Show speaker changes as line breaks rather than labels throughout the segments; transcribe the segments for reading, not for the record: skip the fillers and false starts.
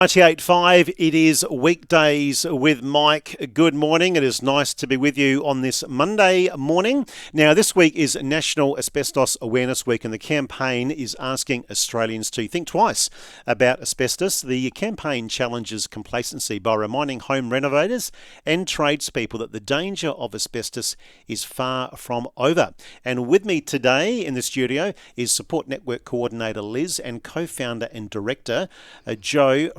98.5, it is weekdays with Mike. Good morning. It is nice to be with you on this Monday morning. Now, this week is National Asbestos Awareness Week, and the campaign is asking Australians to think twice about asbestos. The campaign challenges complacency by reminding home renovators and tradespeople that the danger of asbestos is far from over. And with me today in the studio is Support Network Coordinator Liz and co-founder and director Joe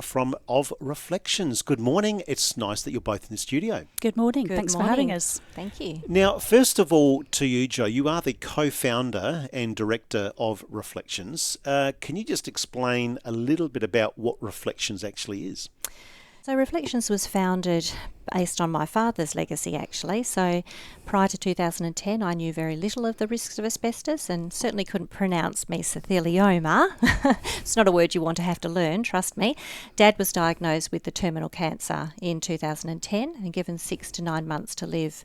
of Reflections. Good morning. It's nice that you're both in the studio.
Good morning.
Good
Thanks
morning.
for having us.
Thank you.
Now, first of all, to you, Joe, you are the co-founder and director of Reflections. Can you just explain a little bit about what Reflections actually is?
So Reflections was founded based on my father's legacy, actually. So prior to 2010, I knew very little of the risks of asbestos and certainly couldn't pronounce mesothelioma. It's not a word you want to have to learn, trust me. Dad was diagnosed with the terminal cancer in 2010 and given 6 to 9 months to live.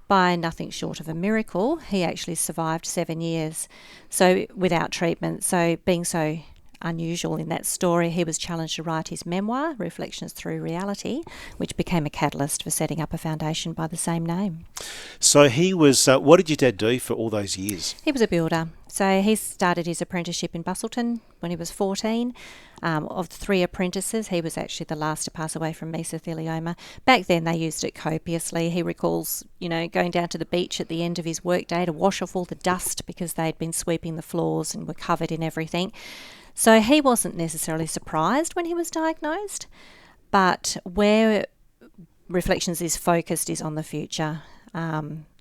By nothing short of a miracle, he actually survived 7 years so without treatment. So being so unusual in that story, he was challenged to write his memoir, Reflections Through Reality, which became a catalyst for setting up a foundation by the same name.
So he was, what did your dad do for all those years?
He was a builder. So he started his apprenticeship in Busselton when he was 14. Of the 3 apprentices, he was actually the last to pass away from mesothelioma. Back then they used it copiously. He recalls, going down to the beach at the end of his workday to wash off all the dust because they'd been sweeping the floors and were covered in everything. So he wasn't necessarily surprised when he was diagnosed, but where Reflections is focused is on the future.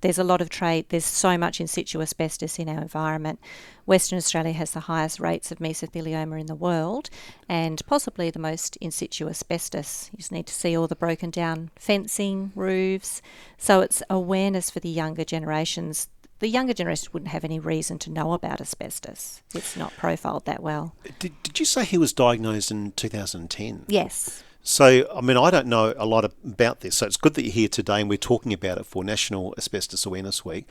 There's a lot of trade, there's so much in situ asbestos in our environment. Western Australia has the highest rates of mesothelioma in the world and possibly the most in situ asbestos. You just need to see all the broken down fencing, roofs. So it's awareness for the younger generations. The younger generation wouldn't have any reason to know about asbestos. It's not profiled that well.
Did you say he was diagnosed in 2010?
Yes.
So, I don't know a lot about this, so it's good that you're here today and we're talking about it for National Asbestos Awareness Week.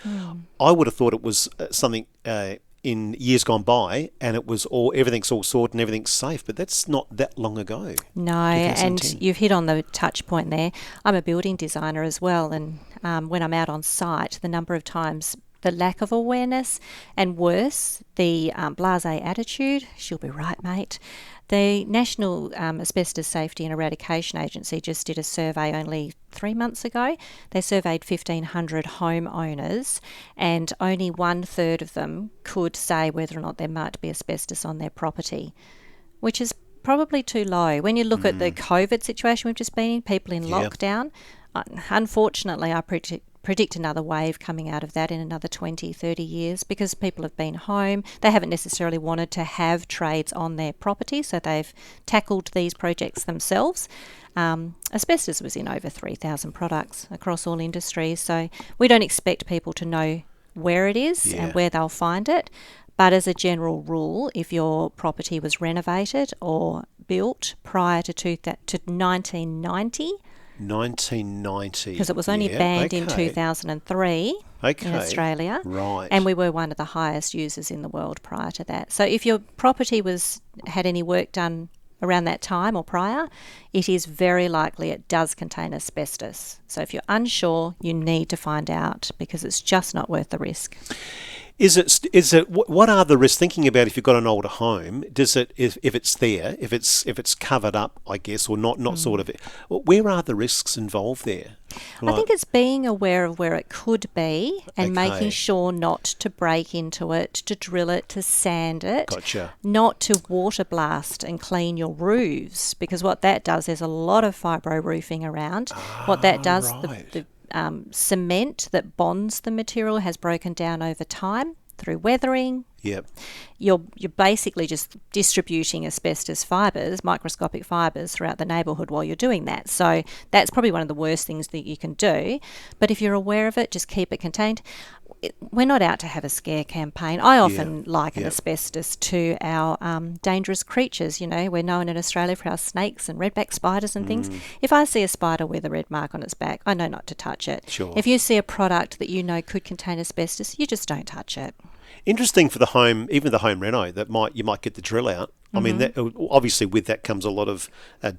I would have thought it was something in years gone by and it was everything's all sorted and everything's safe, but that's not that long ago.
No, and you've hit on the touch point there. I'm a building designer as well, and when I'm out on site, the number of times the lack of awareness and worse, the blasé attitude, she'll be right, mate. The National Asbestos Safety and Eradication Agency just did a survey only 3 months ago. They surveyed 1,500 homeowners and only 1/3 of them could say whether or not there might be asbestos on their property, which is probably too low. When you look at the COVID situation we've just been in, people in lockdown, unfortunately I predict another wave coming out of that in another 20, 30 years because people have been home. They haven't necessarily wanted to have trades on their property, so they've tackled these projects themselves. Asbestos was in over 3,000 products across all industries, so we don't expect people to know where it is and where they'll find it. But as a general rule, if your property was renovated or built prior to 1990,
1990.
Because it was only banned in 2003 in Australia.
Right.
And we were one of the highest users in the world prior to that. So if your property had any work done around that time or prior, it is very likely it does contain asbestos. So if you're unsure, you need to find out because it's just not worth the risk.
Is it? What are the risks? Thinking about if you've got an older home, does it? If it's there, if it's covered up, I guess, or not sort of. Where are the risks involved there?
I think it's being aware of where it could be and making sure not to break into it, to drill it, to sand it.
Gotcha.
Not to water blast and clean your roofs, because what that does, there's a lot of fibro roofing around. What that does,
right.
the cement that bonds the material has broken down over time through weathering.
Yep.
You're basically just distributing asbestos fibres, microscopic fibres, throughout the neighbourhood while you're doing that. So that's probably one of the worst things that you can do. But if you're aware of it, just keep it contained. We're not out to have a scare campaign. I often liken asbestos to our dangerous creatures. We're known in Australia for our snakes and redback spiders and things. If I see a spider with a red mark on its back, I know not to touch it.
Sure.
If you see a product that you know could contain asbestos, you just don't touch it.
Interesting for the home, even the home reno, that you might get the drill out. I mean, that, obviously with that comes a lot of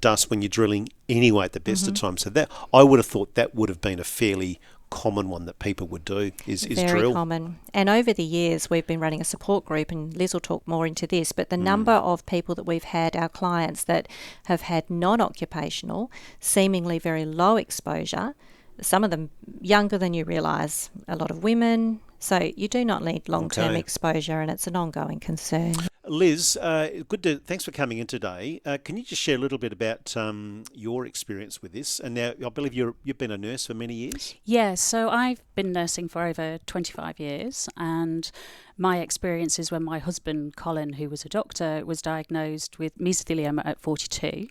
dust when you're drilling anyway at the best of times. So that I would have thought that would have been a fairly common one that people would do is
Very
drill.
common. And over the years, we've been running a support group, and Liz will talk more into this, but the number of people that we've had, our clients that have had non-occupational, seemingly very low exposure, some of them younger than you realise, a lot of women. So you do not need long-term exposure, and it's an ongoing concern.
Liz, thanks for coming in today. Can you just share a little bit about your experience with this? And now I believe you've been a nurse for many years.
Yeah, so I've been nursing for over 25 years, and my experience is when my husband Colin, who was a doctor, was diagnosed with mesothelioma at 42.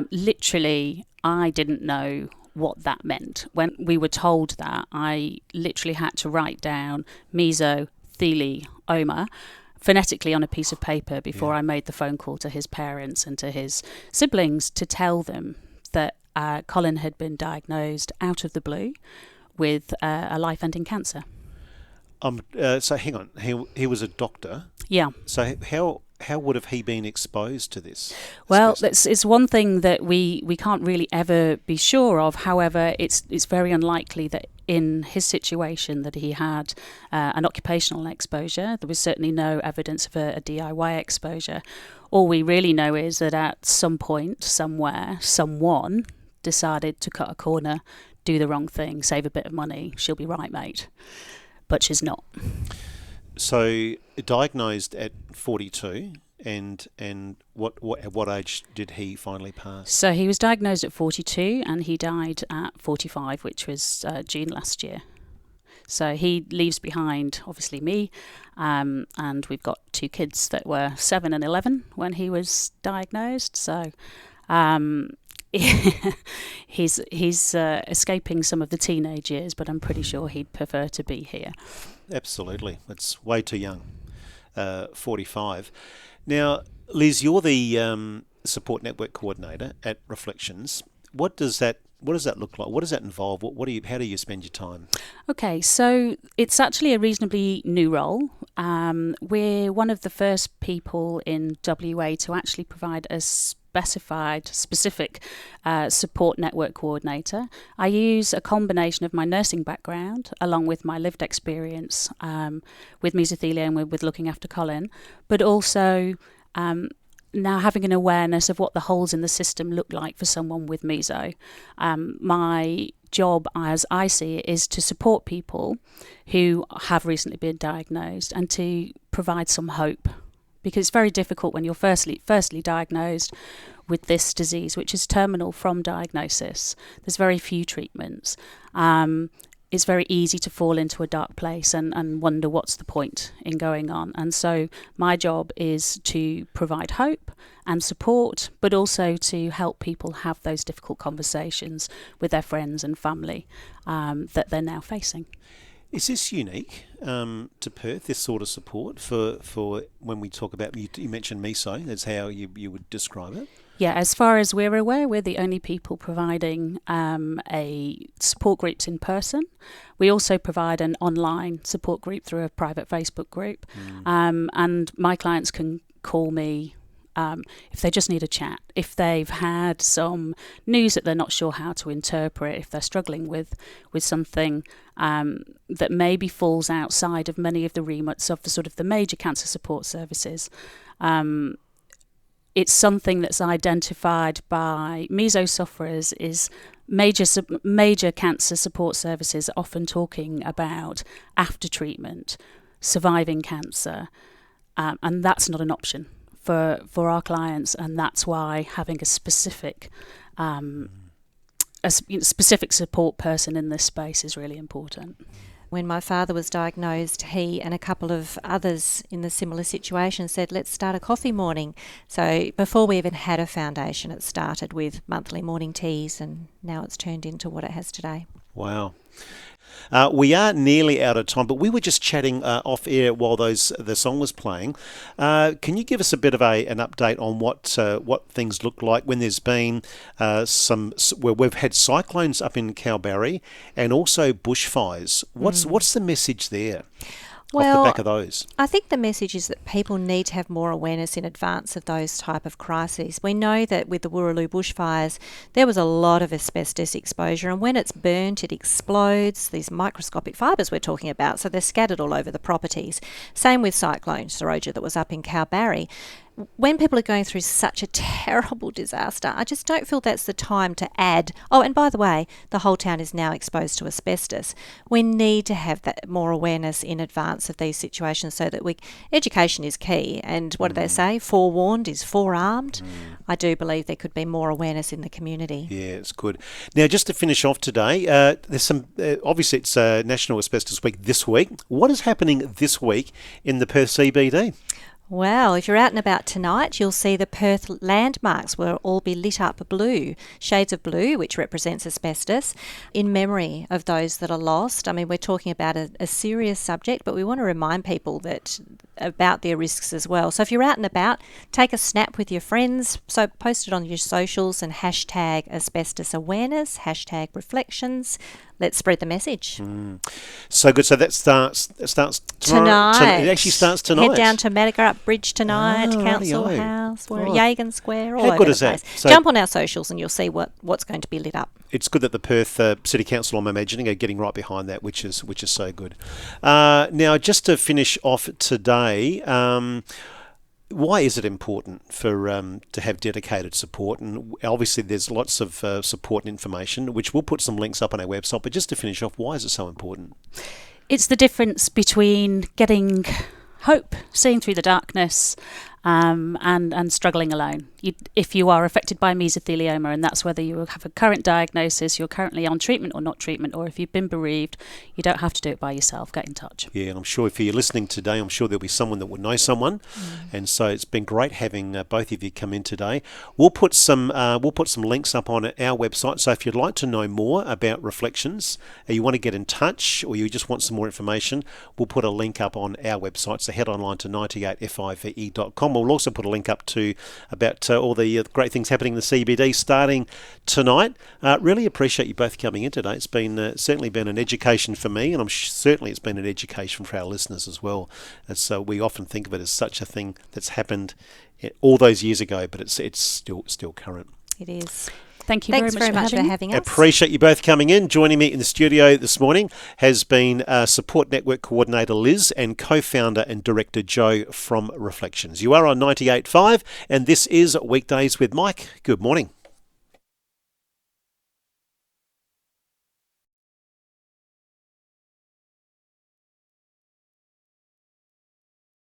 Literally, I didn't know what that meant. When we were told that, I literally had to write down mesothelioma phonetically on a piece of paper before I made the phone call to his parents and to his siblings to tell them that Colin had been diagnosed out of the blue with a life-ending cancer.
So hang on, he was a doctor.
Yeah.
So how would have he been exposed to this?
Well, it's one thing that we can't really ever be sure of. However, it's very unlikely that in his situation that he had an occupational exposure. There was certainly no evidence of a DIY exposure. All we really know is that at some point, somewhere, someone decided to cut a corner, do the wrong thing, save a bit of money. She'll be right, mate. But she's not.
So diagnosed at 42, and what age did he finally pass?
So he was diagnosed at 42 and he died at 45, which was June last year. So he leaves behind, obviously, me, and we've got two kids that were 7 and 11 when he was diagnosed. So he's escaping some of the teenage years, but I'm pretty sure he'd prefer to be here.
Absolutely. It's way too young, 45. Now, Liz, you're the support network coordinator at Reflections. What does that look like? What does that involve? How do you spend your time?
Okay, so it's actually a reasonably new role. We're one of the first people in WA to actually provide a specific support network coordinator. I use a combination of my nursing background along with my lived experience with mesothelioma and with looking after Colin, but also now having an awareness of what the holes in the system look like for someone with meso. My job, as I see it, is to support people who have recently been diagnosed and to provide some hope, because it's very difficult when you're firstly diagnosed with this disease, which is terminal from diagnosis. There's very few treatments. It's very easy to fall into a dark place and wonder what's the point in going on. And so my job is to provide hope and support, but also to help people have those difficult conversations with their friends and family that they're now facing.
Is this unique to Perth, this sort of support for when we talk about, you mentioned meso, that's how you would describe it?
Yeah, as far as we're aware, we're the only people providing a support groups in person. We also provide an online support group through a private Facebook group. And my clients can call me if they just need a chat, if they've had some news that they're not sure how to interpret, if they're struggling with something that maybe falls outside of many of the remits of the sort of the major cancer support services. It's something that's identified by meso sufferers is major cancer support services are often talking about after treatment, surviving cancer, and that's not an option for our clients, and that's why having a specific support person in this space is really important.
When my father was diagnosed, he and a couple of others in the similar situation said, let's start a coffee morning. So before we even had a foundation, it started with monthly morning teas, and now it's turned into what it has today.
Wow. We are nearly out of time, but we were just chatting off air while the song was playing. Can you give us a bit of an update on what things look like when there's been where we've had cyclones up in Kalbarri and also bushfires? What's the message there? off the back of those?
I think the message is that people need to have more awareness in advance of those type of crises. We know that with the Wooroloo bushfires, there was a lot of asbestos exposure, and when it's burnt, it explodes. These microscopic fibres we're talking about, so they're scattered all over the properties. Same with Cyclone Seroja that was up in Kalbarri. When people are going through such a terrible disaster, I just don't feel that's the time to add, oh, and by the way, the whole town is now exposed to asbestos. We need to have that more awareness in advance of these situations so that education is key. And what do they say? Forewarned is forearmed. I do believe there could be more awareness in the community.
Yeah, it's good. Now, just to finish off today, there's some, obviously it's National Asbestos Week this week. What is happening this week in the Perth CBD?
Well, if you're out and about tonight, you'll see the Perth landmarks will all be lit up blue, shades of blue, which represents asbestos, in memory of those that are lost. I mean, we're talking about a serious subject, but we want to remind people about their risks as well. So if you're out and about, take a snap with your friends. So post it on your socials and hashtag asbestos awareness, hashtag reflections. Let's spread the message.
So good. So that starts tomorrow.
Tonight.
It actually starts tonight.
Head down to Madagarup Bridge tonight, Council
rightio.
House,
Right.
Yagan Square, all
How
over
good
the
is that?
place.
So
Jump on our socials and you'll see what's going to be lit up.
it's good that the Perth City Council, I'm imagining, are getting right behind that, which is so good. Now, just to finish off today, why is it important for to have dedicated support? And obviously, there's lots of support and information, which we'll put some links up on our website. But just to finish off, why is it so important?
It's the difference between getting hope, seeing through the darkness, and struggling alone. If you are affected by mesothelioma, and that's whether you have a current diagnosis, you're currently on treatment or not treatment, or if you've been bereaved, you don't have to do it by yourself. Get in touch.
Yeah, and I'm sure if you're listening today, I'm sure there'll be someone that would know someone, and so it's been great having both of you come in today. We'll put some links up on our website. So if you'd like to know more about Reflections, you want to get in touch, or you just want some more information, we'll put a link up on our website. So head online to 98five.com. We'll also put a link up to about all the great things happening in the CBD starting tonight. Really appreciate you both coming in today. It's been certainly been an education for me, and I'm certainly it's been an education for our listeners as well. And so we often think of it as such a thing that's happened all those years ago, but it's still current.
It is.
Thank you
Thanks
very much
for having us.
Appreciate you both coming in. Joining me in the studio this morning has been Support Network Coordinator Liz and Co-Founder and Director Joe from Reflections. You are on 98.5 and this is Weekdays with Mike. Good morning.